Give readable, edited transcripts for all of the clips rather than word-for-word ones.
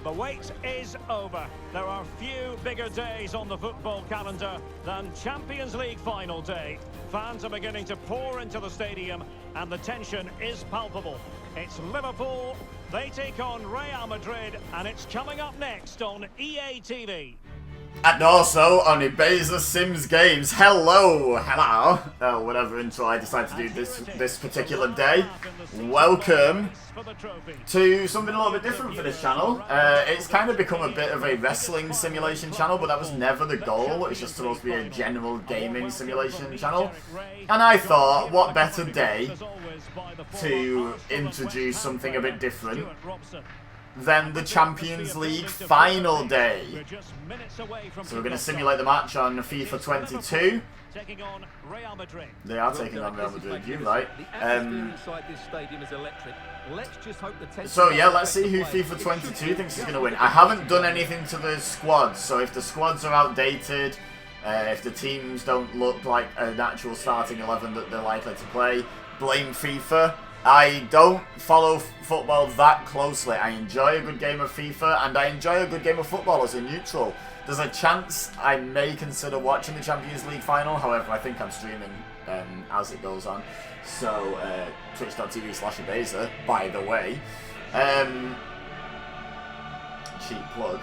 The wait is over. There are few bigger days on the football calendar than Champions League final day. Fans are beginning to pour into the stadium and the tension is palpable. It's Liverpool, they take on Real Madrid, and it's coming up next on EA TV. And also on Ibiza Sims Games. Hello, whatever intro I decide to do this particular day. Welcome to something a little bit different for this channel. It's kind of become a bit of a wrestling simulation channel, but that was never the goal. It's just supposed to be a general gaming simulation channel. And I thought, what better day to introduce something a bit different than the Champions League final day. So we're going to simulate the match on FIFA 22. They are taking on Real Madrid, you're right. So yeah, let's see who FIFA 22 thinks is going to win. I haven't done anything to the squads, so if the squads are outdated, if the teams don't look like an actual starting 11 that they're likely to play, blame FIFA. I don't follow football that closely. I enjoy a good game of FIFA and I enjoy a good game of football as a neutral. There's a chance I may consider watching the Champions League final, however I think I'm streaming as it goes on. So twitch.tv/Ibiza, by the way. Cheap plug.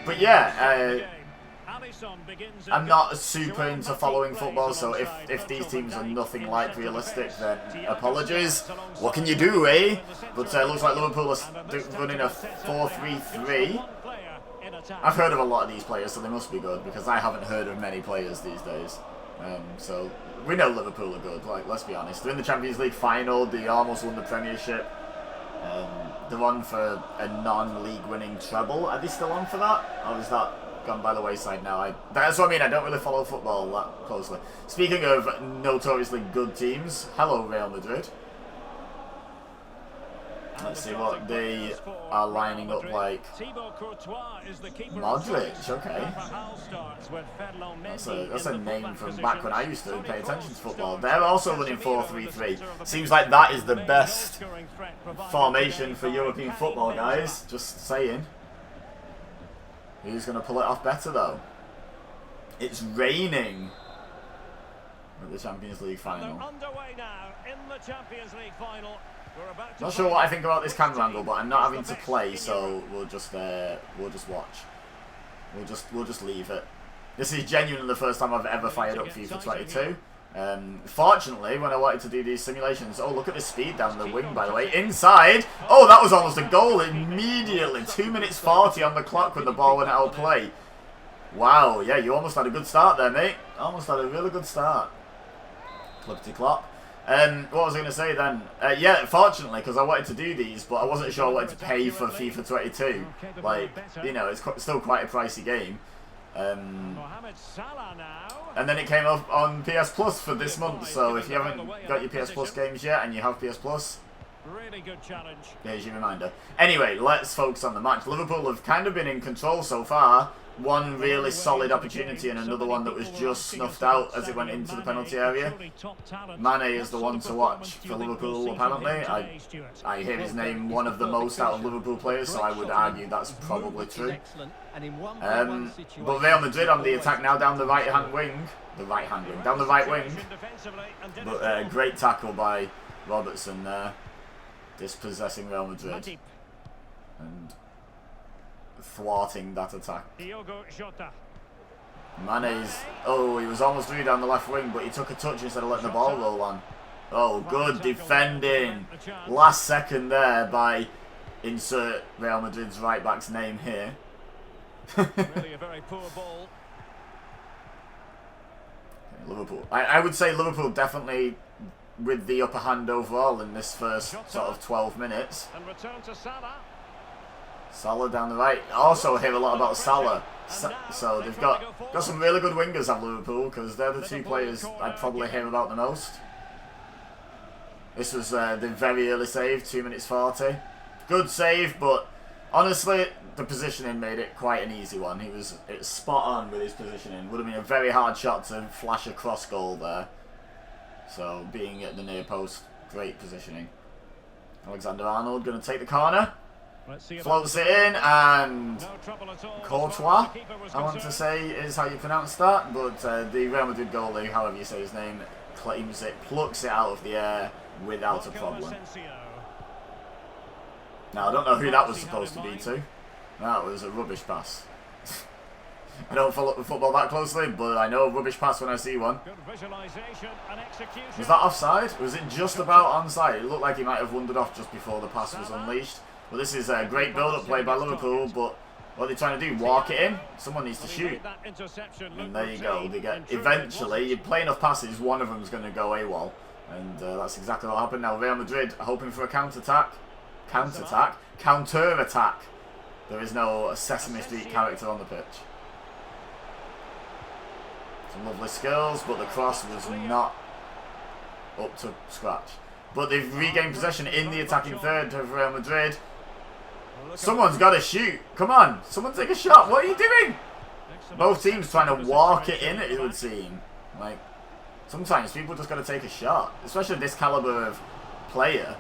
But yeah, I'm not super into following football, so if these teams are nothing like realistic, then apologies. What can you do, eh? But it looks like Liverpool are running a 4-3-3. I've heard of a lot of these players, so they must be good, because I haven't heard of many players these days. So we know Liverpool are good, like, let's be honest. They're in the Champions League final, they almost won the Premiership. They're on for a non-league winning treble. Are they still on for that? Or is that gone by the wayside now? That's what I mean, I don't really follow football that closely. Speaking of notoriously good teams, hello Real Madrid. Let's see what they are lining up like. Modric, okay. That's a name from back when I used to pay attention to football. They're also running 4-3-3. Seems like that is the best formation for European football, guys. Just saying. Who's going to pull it off better, though? It's raining at the Champions League final. Not sure what I think about this camera angle, but I'm not having to play, so we'll just watch. We'll just leave it. This is genuinely the first time I've ever fired up FIFA 22. Fortunately, when I wanted to do these simulations, oh, look at the speed down the wing, by the way. Inside! Oh, that was almost a goal immediately. 2 minutes 40 on the clock when the ball went out of play. Wow, yeah, you almost had a good start there, mate. Almost had a really good start. Clippity-clop. What was I going to say then? Yeah, fortunately, because I wanted to do these, but I wasn't sure I wanted to pay for FIFA 22. Like, you know, it's still quite a pricey game. And then it came up on PS Plus for this month, so if you haven't got your PS Plus games yet and you have PS Plus, here's your reminder. Anyway, let's focus on the match. Liverpool have kind of been in control so far. One really solid opportunity and another one that was just snuffed out as it went into the penalty area. Mane is the one to watch for Liverpool, apparently. I hear his name one of the most out of Liverpool players, so I would argue that's probably true. But Real Madrid on the attack now down the right-hand wing. Down the right wing. But great tackle by Robertson there. Dispossessing Real Madrid. And thwarting that attack. Mane's, oh, he was almost through down the left wing, but he took a touch instead of letting the ball roll on. Oh, good defending. Last second there by insert Real Madrid's right back's name here. Really a very poor ball. Liverpool. I would say Liverpool definitely with the upper hand overall in this first sort of 12 minutes. And return to Salah. Salah down the right. Also hear a lot about Salah. So they've got some really good wingers at Liverpool, because they're the two players I'd probably hear about the most. This was the very early save, 2 minutes 40. Good save, but honestly, the positioning made it quite an easy one. It's spot on with his positioning. Would have been a very hard shot to flash a cross goal there. So being at the near post, great positioning. Alexander-Arnold going to take the corner. Floats it in, and Courtois, I want to say is how you pronounce that, but the Real Madrid goalie, however you say his name, claims it, plucks it out of the air without a problem. Now, I don't know who that was supposed to be to. That was a rubbish pass. I don't follow football that closely, but I know a rubbish pass when I see one. Was that offside? Was it just about onside? It looked like he might have wandered off just before the pass was unleashed. Well, this is a great build-up play by Liverpool, but what are they trying to do? Walk it in? Someone needs to shoot. And there you go. They get, eventually, you play enough passes, one of them is going to go AWOL. And that's exactly what happened. Now, Real Madrid are hoping for a counter-attack. Counter-attack? Counter-attack. There is no Sesame Street character on the pitch. Some lovely skills, but the cross was not up to scratch. But they've regained possession in the attacking third of Real Madrid. Someone's got to shoot. Come on, someone take a shot. What are you doing? Both teams trying to walk it in, it would seem. Like, sometimes people just got to take a shot. Especially this caliber of player.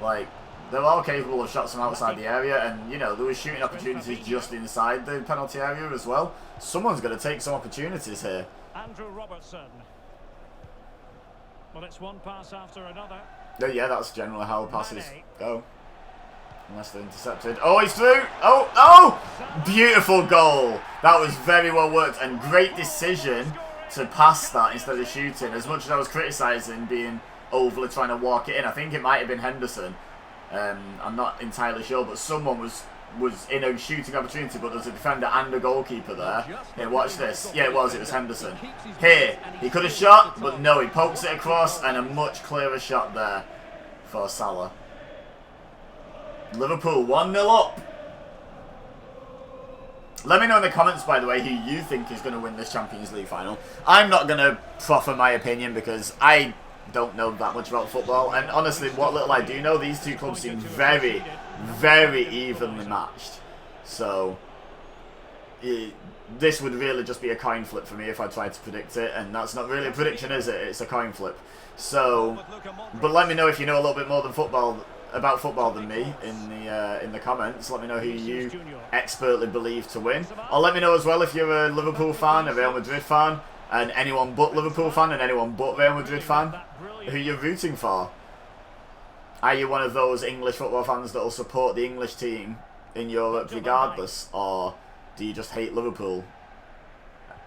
Like, they're all capable of shots from outside the area. And, you know, there was shooting opportunities just inside the penalty area as well. Someone's got to take some opportunities here. Andrew Robertson. Well, it's one pass after another. Yeah, that's generally how passes go. Unless they're intercepted. Oh, he's through! Oh, oh! Beautiful goal! That was very well worked and great decision to pass that instead of shooting. As much as I was criticising being overly trying to walk it in, I think it might have been Henderson. I'm not entirely sure, but someone was in a shooting opportunity, but there's a defender and a goalkeeper there. Here, watch this. Yeah, it was Henderson. Here, he could have shot, but no, he pokes it across, and a much clearer shot there for Salah. Liverpool 1-0 up. Let me know in the comments, by the way, who you think is going to win this Champions League final. I'm not going to proffer my opinion because I don't know that much about football, and honestly, what little I do know, these two clubs seem very, very evenly matched. So this would really just be a coin flip for me if I tried to predict it, and that's not really a prediction, is it? It's a coin flip. So, but let me know if you know a little bit more about football than me in the comments. Let me know who you expertly believe to win, or let me know as well if you're a Liverpool fan, a Real Madrid fan, and anyone but Liverpool fan and anyone but Real Madrid fan, who you're rooting for. Are you one of those English football fans that will support the English team in Europe regardless, or do you just hate Liverpool?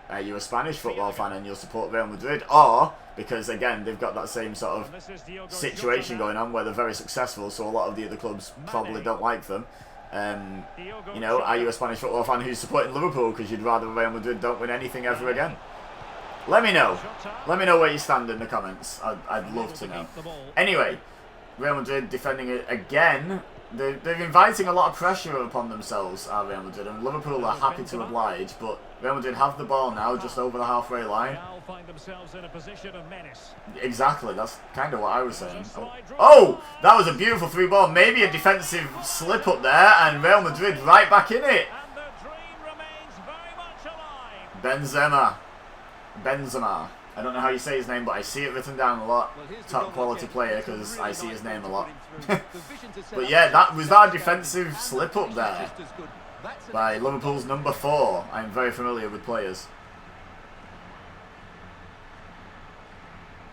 Are you a Spanish football fan and you'll support Real Madrid? Or, because again, they've got that same sort of situation going on where they're very successful, so a lot of the other clubs probably don't like them. You know, are you a Spanish football fan who's supporting Liverpool because you'd rather Real Madrid don't win anything ever again? Let me know. Let me know where you stand in the comments. I'd love to know. Anyway, Real Madrid defending it again. They're inviting a lot of pressure upon themselves, Real Madrid, and Liverpool are happy to oblige, but Real Madrid have the ball now, just over the halfway line. Exactly, that's kind of what I was saying. Oh, that was a beautiful through ball. Maybe a defensive slip up there, and Real Madrid right back in it. Benzema. I don't know how you say his name, but I see it written down a lot. Top quality player, because I see his name a lot. But yeah, that was a defensive slip up there by Liverpool's number 4. I'm very familiar with players.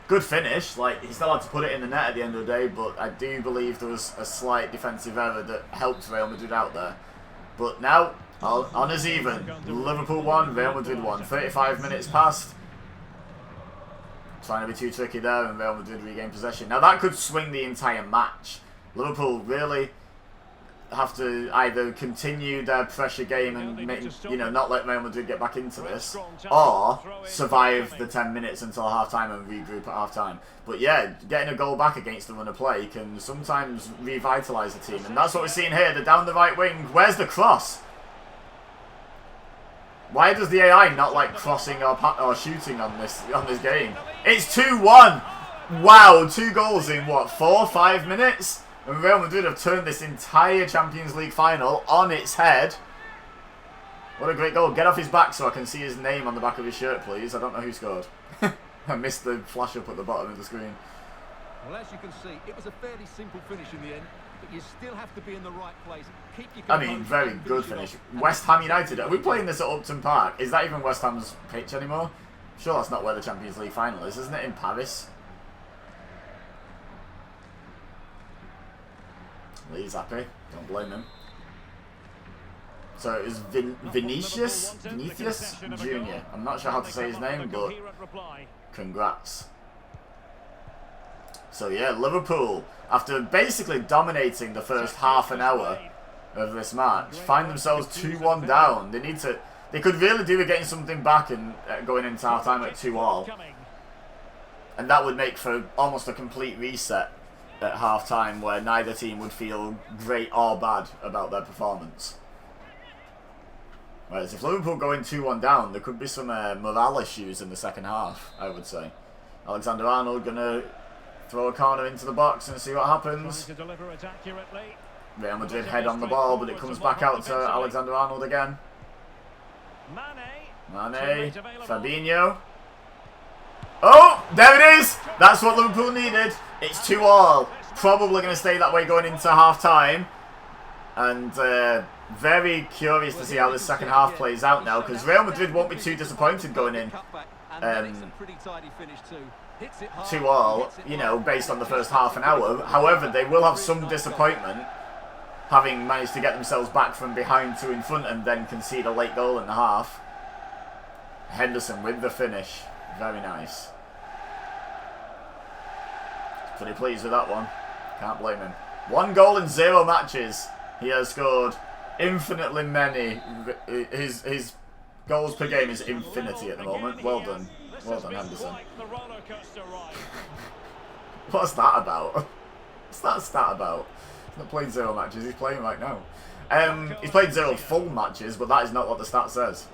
Good finish. Like, he still had to put it in the net at the end of the day, but I do believe there was a slight defensive error that helped Real Madrid out there. But now, on as even. Liverpool 1, Real Madrid 1. 35 minutes past. Trying to be too tricky there, and Real Madrid regain possession. Now that could swing the entire match. Liverpool really have to either continue their pressure game and not let Real Madrid get back into this, or survive the 10 minutes until half-time and regroup at half-time. But yeah, getting a goal back against the run of play can sometimes revitalise the team, and that's what we're seeing here. They're down the right wing. Where's the cross? Why does the AI not like crossing or shooting on this game? It's 2-1. Wow, 2 goals in what, 4-5 minutes? And Real Madrid have turned this entire Champions League final on its head. What a great goal. Get off his back so I can see his name on the back of his shirt, please. I don't know who scored. I missed the flash up at the bottom of the screen. Well, as you can see, it was a fairly simple finish in the end, but you still have to be in the right place. Keep your I mean, very good finish. West Ham United. Are we playing this at Upton Park? Is that even West Ham's pitch anymore? Sure, that's not where the Champions League final is, isn't it? In Paris. Lee's happy. Don't blame him. So it was Vinicius Jr. I'm not sure how to say his name, but congrats. So yeah, Liverpool, after basically dominating the first half an hour of this match, find themselves 2-1 down. They could really do with getting something back and going into half time at 2-all. And that would make for almost a complete reset at half time, where neither team would feel great or bad about their performance. Whereas if Liverpool going 2-1 down, there could be some morale issues in the second half, I would say. Alexander-Arnold going to throw a corner into the box and see what happens. Real Madrid head on the ball, but it comes back out to Alexander-Arnold again. Mane, Fabinho. Oh, there it is! That's what Liverpool needed. It's 2-all. Probably going to stay that way going into half-time. And very curious to see how the second half plays out now, because Real Madrid won't be too disappointed going in 2-all, you know, based on the first half an hour. However, they will have some disappointment, having managed to get themselves back from behind to in front and then concede a late goal in the half. Henderson with the finish. Very nice. Pretty pleased with that one. Can't blame him. 1 goal in 0 matches. He has scored infinitely many. His goals per game is infinity at the moment. Well done. Well done, Henderson. What's that about? What's that stat about? He's not playing 0 matches. He's playing right now. He's played 0 full matches, but that is not what the stat says.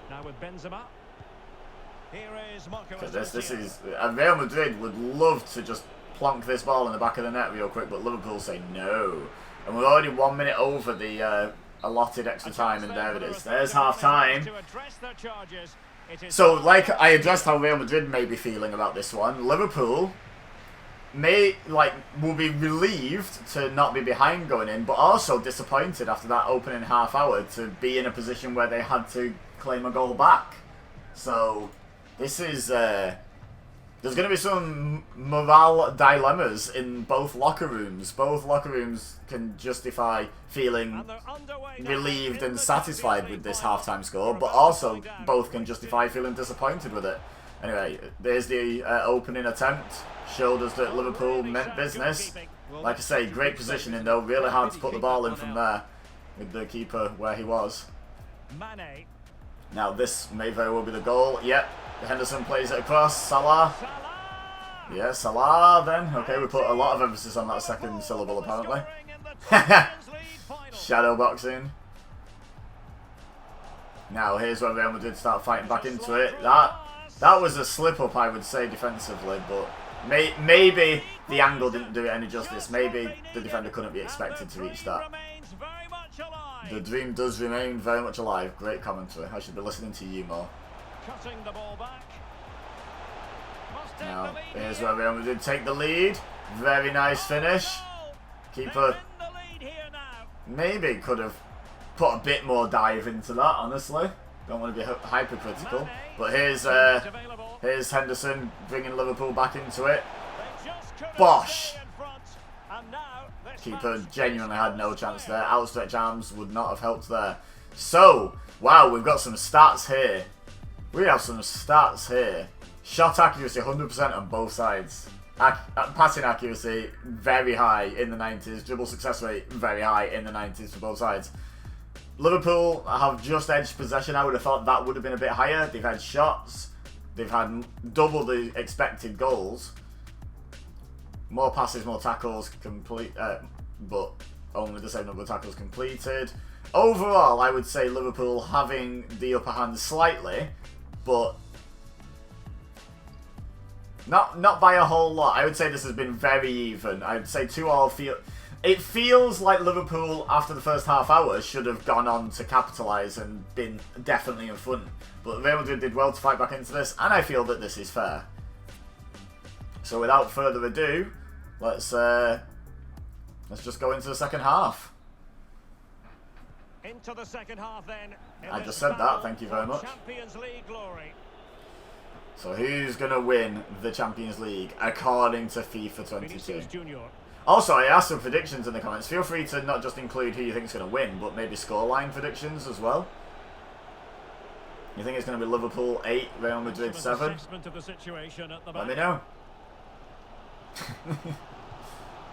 Now with Benzema. This is Real Madrid would love to just plonk this ball in the back of the net real quick, but Liverpool say no. And we're already 1 minute over the allotted extra time, and there it is. There's half time. So, like I addressed how Real Madrid may be feeling about this one, Liverpool will be relieved to not be behind going in, but also disappointed after that opening half hour to be in a position where they had to claim a goal back. So this is there's going to be some morale dilemmas in both locker rooms. Both locker rooms can justify feeling relieved and satisfied with this halftime score, but also both can justify feeling disappointed with it. Anyway, there's the opening attempt. Showed us that Liverpool meant business. Like I say, great positioning though. Really hard to put the ball in from there with the keeper where he was. Now this may very well be the goal. Yep. Henderson plays it across. Salah. Yeah, Salah then. Okay, we put a lot of emphasis on that second syllable apparently. Shadow boxing. Now here's where Real Madrid start fighting back into it. That was a slip up, I would say, defensively, but maybe the angle didn't do it any justice. Maybe the defender couldn't be expected to reach that. The dream does remain very much alive. Great commentary. I should be listening to you more. Now, here's where Real Madrid take the lead. Very nice finish. Keeper maybe could have put a bit more dive into that, honestly. Don't want to be hypercritical. But here's Henderson bringing Liverpool back into it. Bosh! Keeper genuinely had no chance there. Outstretched arms would not have helped there. So, wow, we've got some stats here. We have some stats here. Shot accuracy 100% on both sides. Passing accuracy very high in the 90s. Dribble success rate very high in the 90s for both sides. Liverpool have just edged possession. I would have thought that would have been a bit higher. They've had shots. They've had double the expected goals. More passes, more tackles complete, but only the same number of tackles completed. Overall, I would say Liverpool having the upper hand slightly, but not by a whole lot. I would say this has been very even. I would say 2-all feel. It feels like Liverpool, after the first half hour, should have gone on to capitalise and been definitely in front. But Real Madrid did well to fight back into this, and I feel that this is fair. So without further ado, let's just go into the second half. Into the second half then. I just said that, thank you very much. Champions League glory. So who's going to win the Champions League according to FIFA 22? Junior. Also, I asked some predictions in the comments. Feel free to not just include who you think is going to win, but maybe scoreline predictions as well. You think it's going to be Liverpool 8, Real Madrid 7? Let me know.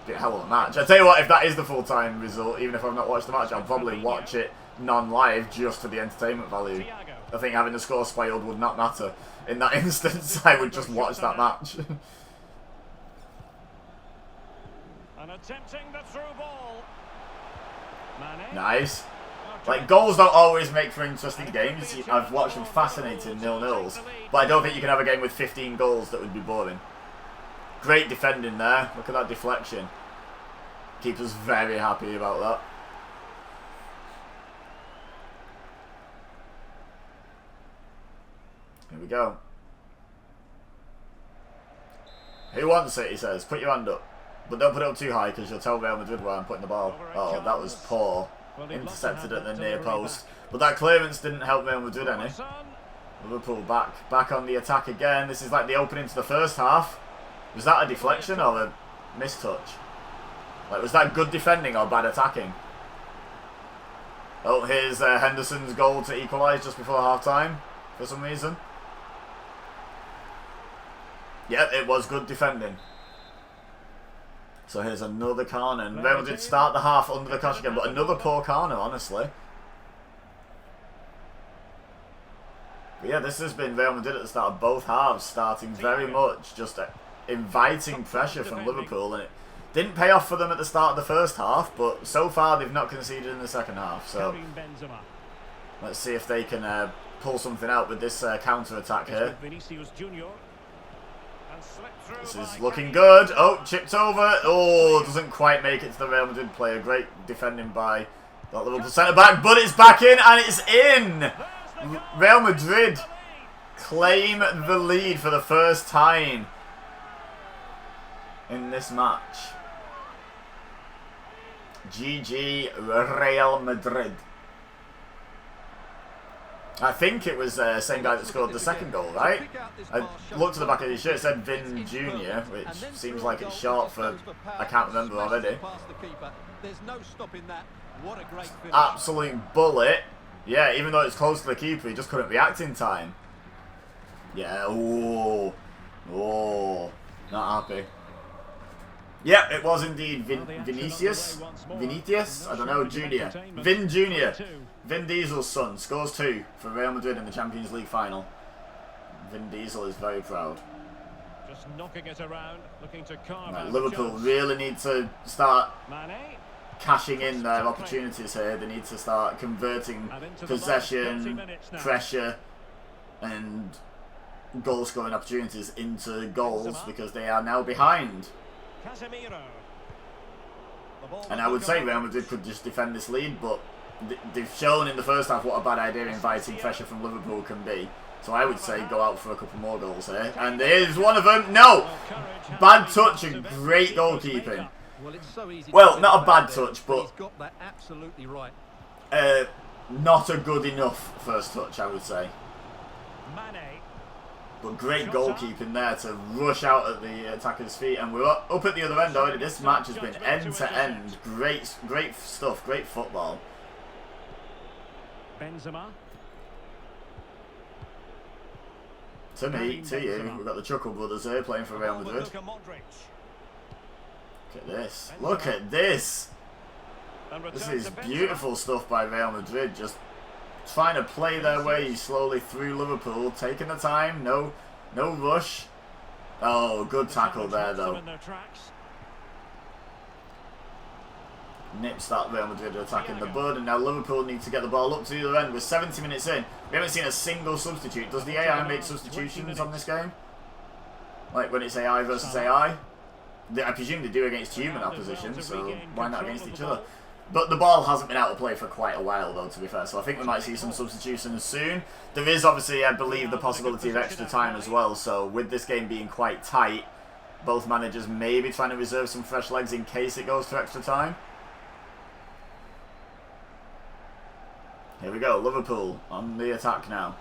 Be a hell of a match. I tell you what, if that is the full-time result, even if I've not watched the match, I'll probably watch it non-live just for the entertainment value. I think having the score spoiled would not matter. In that instance, I would just watch that match. And attempting the through ball. Nice. Like, goals don't always make for interesting games. I've watched some fascinating 0-0s, but I don't think you can have a game with 15 goals that would be boring. Great defending there. Look at that deflection. Keeper's very happy about that. Here we go. Who wants it, he says. Put your hand up. But don't put it up too high because you'll tell Real Madrid where I'm putting the ball. Oh, that was poor. Intercepted at the near post. But that clearance didn't help Real Madrid any. Liverpool back on the attack again. This is like the opening to the first half. Was that a deflection or a mistouch? Like, was that good defending or bad attacking? Oh, here's Henderson's goal to equalise just before half-time for some reason. Yep, it was good defending. So here's another corner. And Real Madrid start the half under the cosh again, but another poor corner, honestly. But yeah, this has been Real Madrid at the start of both halves, starting very much just inviting pressure from Liverpool, and it didn't pay off for them at the start of the first half, but so far they've not conceded in the second half. So let's see if they can pull something out with this counter-attack here. This is looking good. Oh, chipped over. Oh, doesn't quite make it to the Real Madrid player. Great defending by that Liverpool centre-back, but it's back in, and it's in! Real Madrid claim the lead for the first time in this match. GG Real Madrid. I think it was the same guy that scored the second goal, right? I looked at the back of his shirt, it said Vin Jr., which seems like it's short for, I can't remember already. Absolute bullet. Yeah, even though it's close to the keeper, he just couldn't react in time. Yeah, oh, not happy. Yeah, it was indeed Vinicius, I don't know, Junior. Vin Jr., Vin Diesel's son, scores 2 for Real Madrid in the Champions League final. Vin Diesel is very proud. Just knocking it around, looking to carve Right, out Liverpool really need to start cashing in their opportunities here. They need to start converting possession, pressure, and goal-scoring opportunities into goals because they are now behind. And I would say Real Madrid could just defend this lead, but they've shown in the first half what a bad idea inviting pressure from Liverpool can be. So I would say go out for a couple more goals here. And here's one of them. No! Bad touch and great goalkeeping. Well, not a bad touch, but not a good enough first touch, I would say. But great goalkeeping there to rush out at the attacker's feet. And we're up at the other end already. This match has been end to end. Great stuff, great football. Benzema. To me, to you, we've got the Chuckle Brothers here playing for Real Madrid. Look at this. Look at this. This is beautiful stuff by Real Madrid. Just trying to play their way slowly through Liverpool, taking the time, no rush. Oh, good tackle there though. Nips that Real Madrid attack in the bud, and now Liverpool need to get the ball up to the other end. We're 70 minutes in. We haven't seen a single substitute. Does the AI make substitutions on this game? Like when it's AI versus AI? I presume they do against human opposition, so why not against each other? But the ball hasn't been out of play for quite a while, though, to be fair, so I think we might see some substitutions soon. There is obviously, I believe, the possibility of extra time as well, so with this game being quite tight, Both managers maybe trying to reserve some fresh legs in case it goes to extra time. Here we go, Liverpool on the attack now.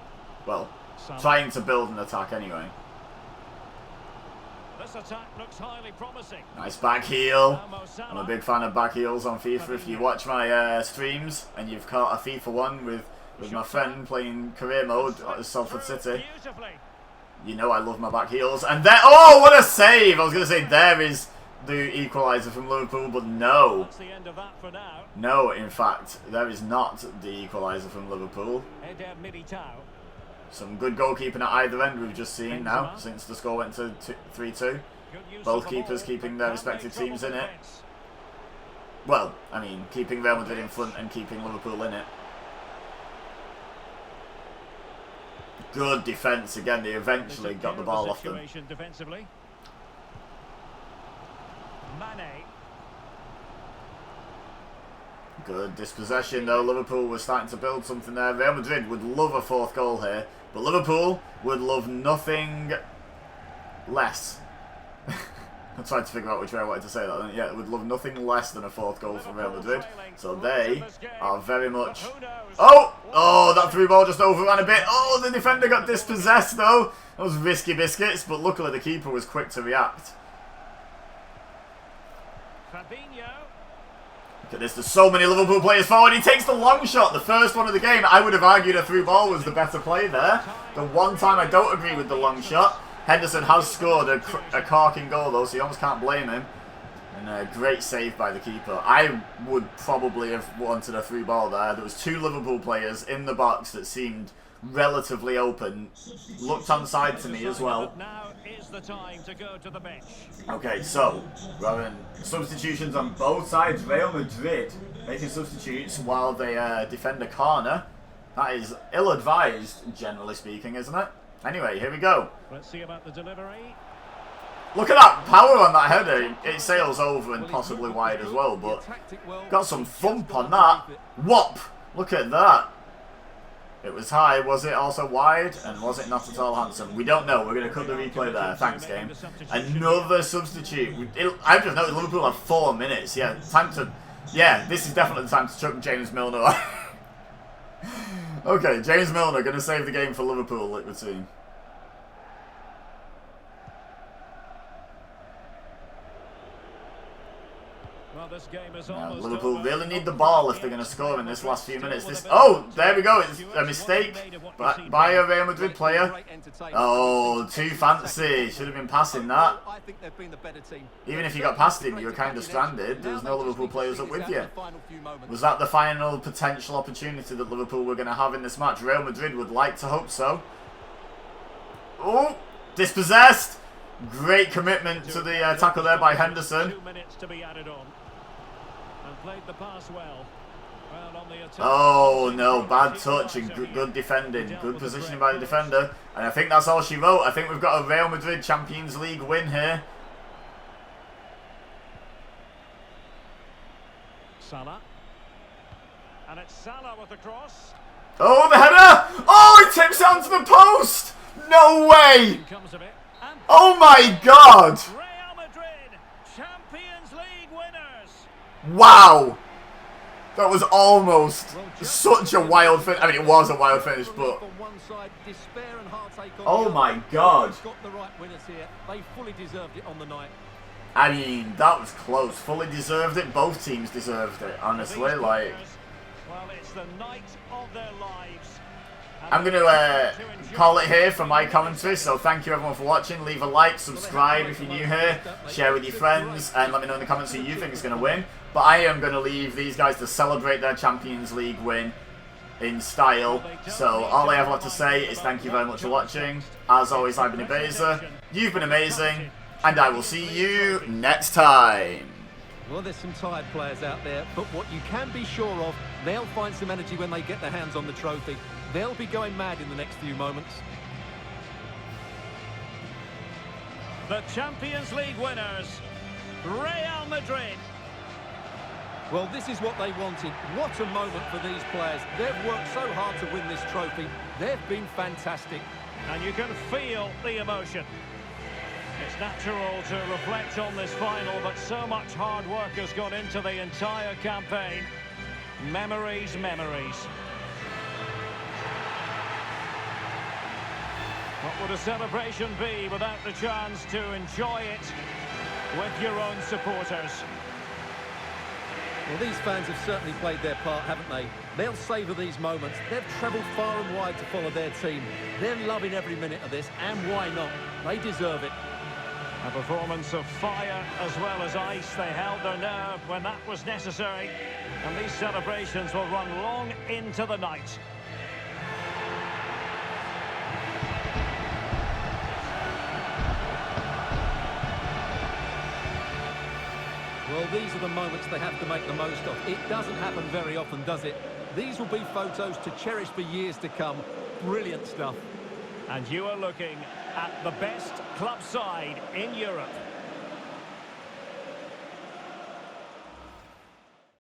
Well, trying to build an attack anyway. This attack looks highly promising. Nice back heel. I'm a big fan of back heels on FIFA. If you watch my streams and you've caught a FIFA 1 with my friend playing career mode at Salford City, you know I love my back heels. And there, oh, what a save! I was going to say there is the equaliser from Liverpool, but no. That's the end of that for now. No, in fact, there is not the equaliser from Liverpool. Some good goalkeeping at either end we've just seen now, since the score went to 3-2. Both keepers keeping their respective teams in it. Well, I mean, keeping Real Madrid in front and keeping Liverpool in it. Good defence again, they eventually got the ball off them. Good dispossession though, Liverpool was starting to build something there. Real Madrid would love a fourth goal here, but Liverpool would love nothing less. I'm trying to figure out which way I wanted to say that. Yeah, would love nothing less than a fourth goal from Real Madrid. So they are very much... Oh! Oh, that through ball just overran a bit. Oh, the defender got dispossessed though. That was risky biscuits, but luckily the keeper was quick to react. Look at this, there's so many Liverpool players forward. He takes the long shot, the first one of the game. I would have argued a through ball was the better play there. The one time I don't agree with the long shot. Henderson has scored a corking goal though, so you almost can't blame him. And a great save by the keeper. I would probably have wanted a through ball there. There was two Liverpool players in the box that seemed relatively open. Looked onside to me as well. Now is the time to go to the bench. Okay, so we're having substitutions on both sides. Real Madrid making substitutes while they defend a corner. That is ill-advised, generally speaking, isn't it? Anyway, here we go. Let's see about the delivery. Look at that power on that header. It sails over and possibly wide as well, but got some thump on that. Whop! Look at that. It was high. Was it also wide? And was it not at all handsome? We don't know. We're going to cut the replay there. Thanks, game. Another substitute. I've just noticed Liverpool have 4 minutes. Yeah, time to... Yeah, this is definitely the time to chuck James Milner. Okay, James Milner going to save the game for Liverpool, it would seem. Well, this game is Liverpool really need the ball if they're going to score in this last few minutes. Oh, there we go. It's a mistake by a Real Madrid player. Oh, too fancy. Should have been passing that. Even if you got past him, you were kind of stranded. There was no Liverpool players up with you. Was that the final potential opportunity that Liverpool were going to have in this match? Real Madrid would like to hope so. Oh, dispossessed. Great commitment to the tackle there by Henderson. 2 minutes to be added on. And played the pass well. On the attack. Oh no, bad touch and good defending. Good positioning by the defender. And I think that's all she wrote. I think we've got a Real Madrid Champions League win here. Salah. And it's Salah with the cross. Oh, the header! Oh, it tips onto the post! No way! Oh my God! Real Madrid, Champions League winners. Wow! That was almost such a wild finish. I mean, it was a wild finish, but... Oh my God! They fully deserved it on the night. I mean, that was close. Fully deserved it. Both teams deserved it, honestly. Like... Well, it's the night of their lives. I'm going to call it here for my commentary, so thank you everyone for watching. Leave a like, subscribe if you're new here, share with your friends, and let me know in the comments who you think is going to win. But I am going to leave these guys to celebrate their Champions League win in style. So all I have left to say is thank you very much for watching. As always, I've been Ibeza, you've been amazing, and I will see you next time. Well, there's some tired players out there, but what you can be sure of, they'll find some energy when they get their hands on the trophy. They'll be going mad in the next few moments. The Champions League winners, Real Madrid. Well, this is what they wanted. What a moment for these players. They've worked so hard to win this trophy. They've been fantastic. And you can feel the emotion. It's natural to reflect on this final, but so much hard work has gone into the entire campaign. Memories, memories. What would a celebration be without the chance to enjoy it with your own supporters? Well, these fans have certainly played their part, haven't they? They'll savour these moments. They've travelled far and wide to follow their team. They're loving every minute of this, and why not? They deserve it. A performance of fire as well as ice. They held their nerve when that was necessary. And these celebrations will run long into the night. Well, these are the moments they have to make the most of. It doesn't happen very often, does it? These will be photos to cherish for years to come. Brilliant stuff. And you are looking at the best club side in Europe.